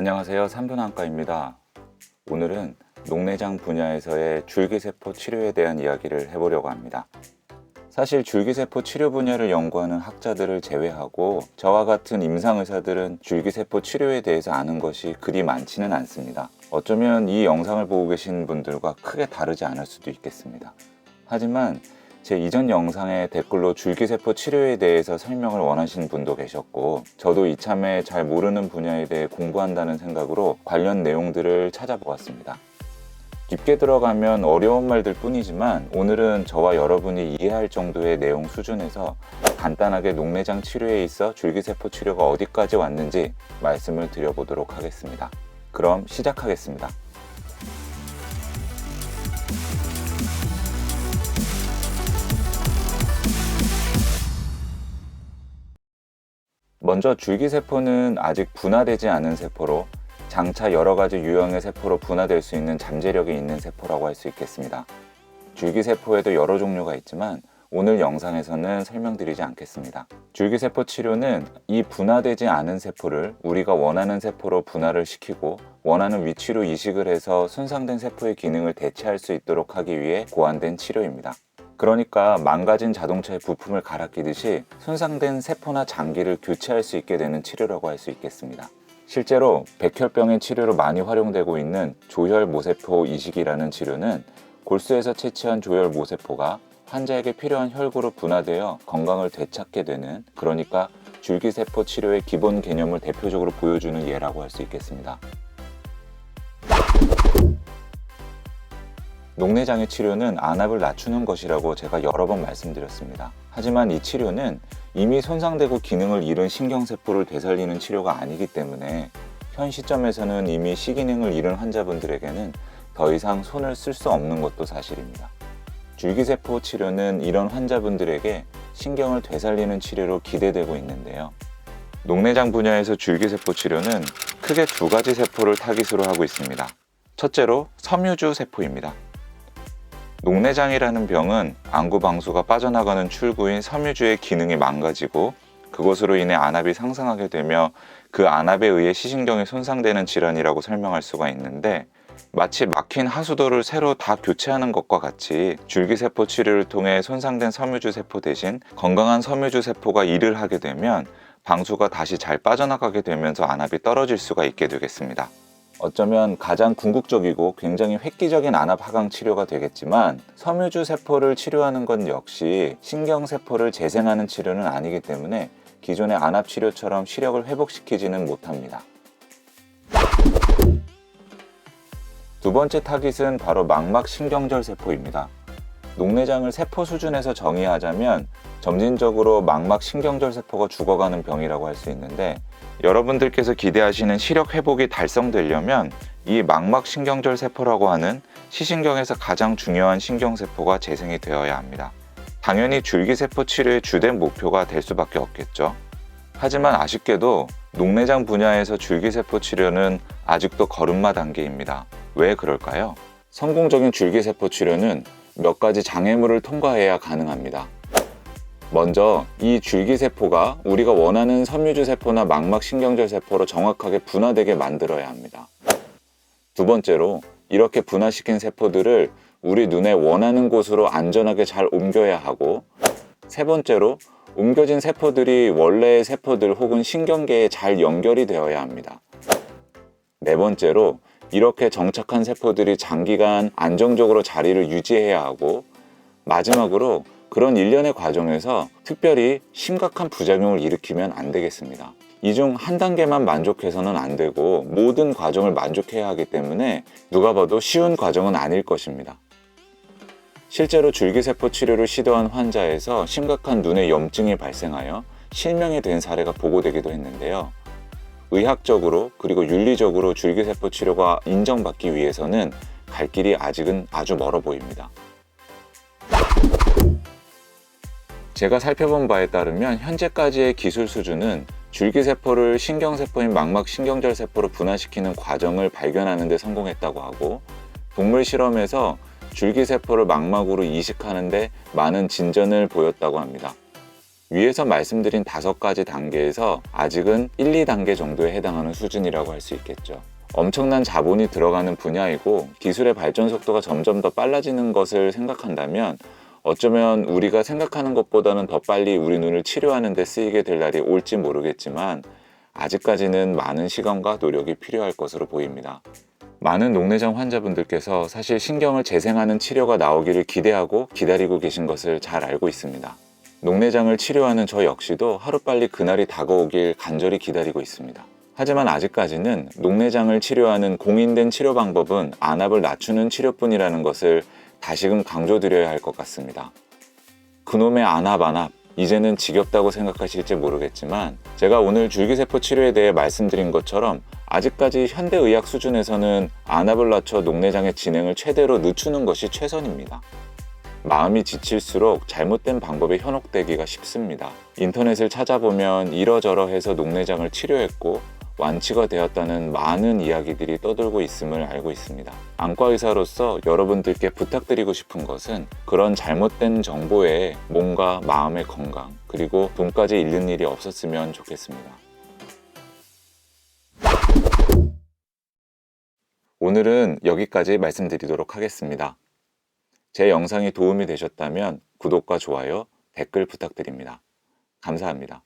안녕하세요. 산부인과입니다. 오늘은 녹내장 분야에서의 줄기세포 치료에 대한 이야기를 해보려고 합니다. 사실 줄기세포 치료 분야를 연구하는 학자들을 제외하고 저와 같은 임상의사들은 줄기세포 치료에 대해서 아는 것이 그리 많지는 않습니다. 어쩌면 이 영상을 보고 계신 분들과 크게 다르지 않을 수도 있겠습니다. 하지만 제 이전 영상에 댓글로 줄기세포 치료에 대해서 설명을 원하시는 분도 계셨고, 저도 이참에 잘 모르는 분야에 대해 공부한다는 생각으로 관련 내용들을 찾아보았습니다. 깊게 들어가면 어려운 말들 뿐이지만 오늘은 저와 여러분이 이해할 정도의 내용 수준에서 간단하게 녹내장 치료에 있어 줄기세포 치료가 어디까지 왔는지 말씀을 드려보도록 하겠습니다. 그럼 시작하겠습니다. 먼저 줄기세포는 아직 분화되지 않은 세포로 장차 여러 가지 유형의 세포로 분화될 수 있는 잠재력이 있는 세포라고 할 수 있겠습니다. 줄기세포에도 여러 종류가 있지만 오늘 영상에서는 설명드리지 않겠습니다. 줄기세포 치료는 이 분화되지 않은 세포를 우리가 원하는 세포로 분화를 시키고 원하는 위치로 이식을 해서 손상된 세포의 기능을 대체할 수 있도록 하기 위해 고안된 치료입니다. 그러니까 망가진 자동차의 부품을 갈아 끼듯이 손상된 세포나 장기를 교체할 수 있게 되는 치료라고 할 수 있겠습니다. 실제로 백혈병의 치료로 많이 활용되고 있는 조혈모세포 이식이라는 치료는 골수에서 채취한 조혈모세포가 환자에게 필요한 혈구로 분화되어 건강을 되찾게 되는, 그러니까 줄기세포 치료의 기본 개념을 대표적으로 보여주는 예라고 할 수 있겠습니다. 녹내장의 치료는 안압을 낮추는 것이라고 제가 여러 번 말씀드렸습니다. 하지만 이 치료는 이미 손상되고 기능을 잃은 신경세포를 되살리는 치료가 아니기 때문에 현 시점에서는 이미 시기능을 잃은 환자분들에게는 더 이상 손을 쓸 수 없는 것도 사실입니다. 줄기세포 치료는 이런 환자분들에게 신경을 되살리는 치료로 기대되고 있는데요. 녹내장 분야에서 줄기세포 치료는 크게 두 가지 세포를 타깃으로 하고 있습니다. 첫째로 섬유주 세포입니다. 녹내장이라는 병은 안구방수가 빠져나가는 출구인 섬유주의 기능이 망가지고 그것으로 인해 안압이 상승하게 되며 그 안압에 의해 시신경이 손상되는 질환이라고 설명할 수가 있는데, 마치 막힌 하수도를 새로 다 교체하는 것과 같이 줄기세포 치료를 통해 손상된 섬유주 세포 대신 건강한 섬유주 세포가 일을 하게 되면 방수가 다시 잘 빠져나가게 되면서 안압이 떨어질 수가 있게 되겠습니다. 어쩌면 가장 궁극적이고 굉장히 획기적인 안압 하강 치료가 되겠지만 섬유주 세포를 치료하는 건 역시 신경세포를 재생하는 치료는 아니기 때문에 기존의 안압 치료처럼 시력을 회복시키지는 못합니다. 두 번째 타깃은 바로 망막신경절 세포입니다. 녹내장을 세포 수준에서 정의하자면 점진적으로 망막신경절 세포가 죽어가는 병이라고 할 수 있는데, 여러분들께서 기대하시는 시력 회복이 달성되려면 이 망막신경절 세포라고 하는 시신경에서 가장 중요한 신경세포가 재생이 되어야 합니다. 당연히 줄기세포 치료의 주된 목표가 될 수밖에 없겠죠. 하지만 아쉽게도 녹내장 분야에서 줄기세포 치료는 아직도 걸음마 단계입니다. 왜 그럴까요? 성공적인 줄기세포 치료는 몇 가지 장애물을 통과해야 가능합니다. 먼저 이 줄기세포가 우리가 원하는 섬유주 세포나 망막신경절 세포로 정확하게 분화되게 만들어야 합니다. 두 번째로 이렇게 분화시킨 세포들을 우리 눈에 원하는 곳으로 안전하게 잘 옮겨야 하고, 세 번째로 옮겨진 세포들이 원래의 세포들 혹은 신경계에 잘 연결이 되어야 합니다. 네 번째로 이렇게 정착한 세포들이 장기간 안정적으로 자리를 유지해야 하고, 마지막으로 그런 일련의 과정에서 특별히 심각한 부작용을 일으키면 안 되겠습니다. 이 중 한 단계만 만족해서는 안 되고 모든 과정을 만족해야 하기 때문에 누가 봐도 쉬운 과정은 아닐 것입니다. 실제로 줄기세포 치료를 시도한 환자에서 심각한 눈에 염증이 발생하여 실명이 된 사례가 보고되기도 했는데요. 의학적으로 그리고 윤리적으로 줄기세포 치료가 인정받기 위해서는 갈 길이 아직은 아주 멀어 보입니다. 제가 살펴본 바에 따르면 현재까지의 기술 수준은 줄기세포를 신경세포인 망막신경절 세포로 분화시키는 과정을 발견하는 데 성공했다고 하고, 동물 실험에서 줄기세포를 망막으로 이식하는 데 많은 진전을 보였다고 합니다. 위에서 말씀드린 5가지 단계에서 아직은 1, 2단계 정도에 해당하는 수준이라고 할 수 있겠죠. 엄청난 자본이 들어가는 분야이고 기술의 발전 속도가 점점 더 빨라지는 것을 생각한다면 어쩌면 우리가 생각하는 것보다는 더 빨리 우리 눈을 치료하는 데 쓰이게 될 날이 올지 모르겠지만 아직까지는 많은 시간과 노력이 필요할 것으로 보입니다. 많은 녹내장 환자분들께서 사실 신경을 재생하는 치료가 나오기를 기대하고 기다리고 계신 것을 잘 알고 있습니다. 녹내장을 치료하는 저 역시도 하루빨리 그날이 다가오길 간절히 기다리고 있습니다. 하지만 아직까지는 녹내장을 치료하는 공인된 치료 방법은 안압을 낮추는 치료뿐이라는 것을 다시금 강조드려야 할 것 같습니다. 그놈의 안압, 이제는 지겹다고 생각하실지 모르겠지만 제가 오늘 줄기세포 치료에 대해 말씀드린 것처럼 아직까지 현대의학 수준에서는 안압을 낮춰 녹내장의 진행을 최대로 늦추는 것이 최선입니다. 마음이 지칠수록 잘못된 방법에 현혹되기가 쉽습니다. 인터넷을 찾아보면 이러저러해서 녹내장을 치료했고 완치가 되었다는 많은 이야기들이 떠돌고 있음을 알고 있습니다. 안과 의사로서 여러분들께 부탁드리고 싶은 것은 그런 잘못된 정보에 몸과 마음의 건강 그리고 돈까지 잃는 일이 없었으면 좋겠습니다. 오늘은 여기까지 말씀드리도록 하겠습니다. 제 영상이 도움이 되셨다면 구독과 좋아요, 댓글 부탁드립니다. 감사합니다.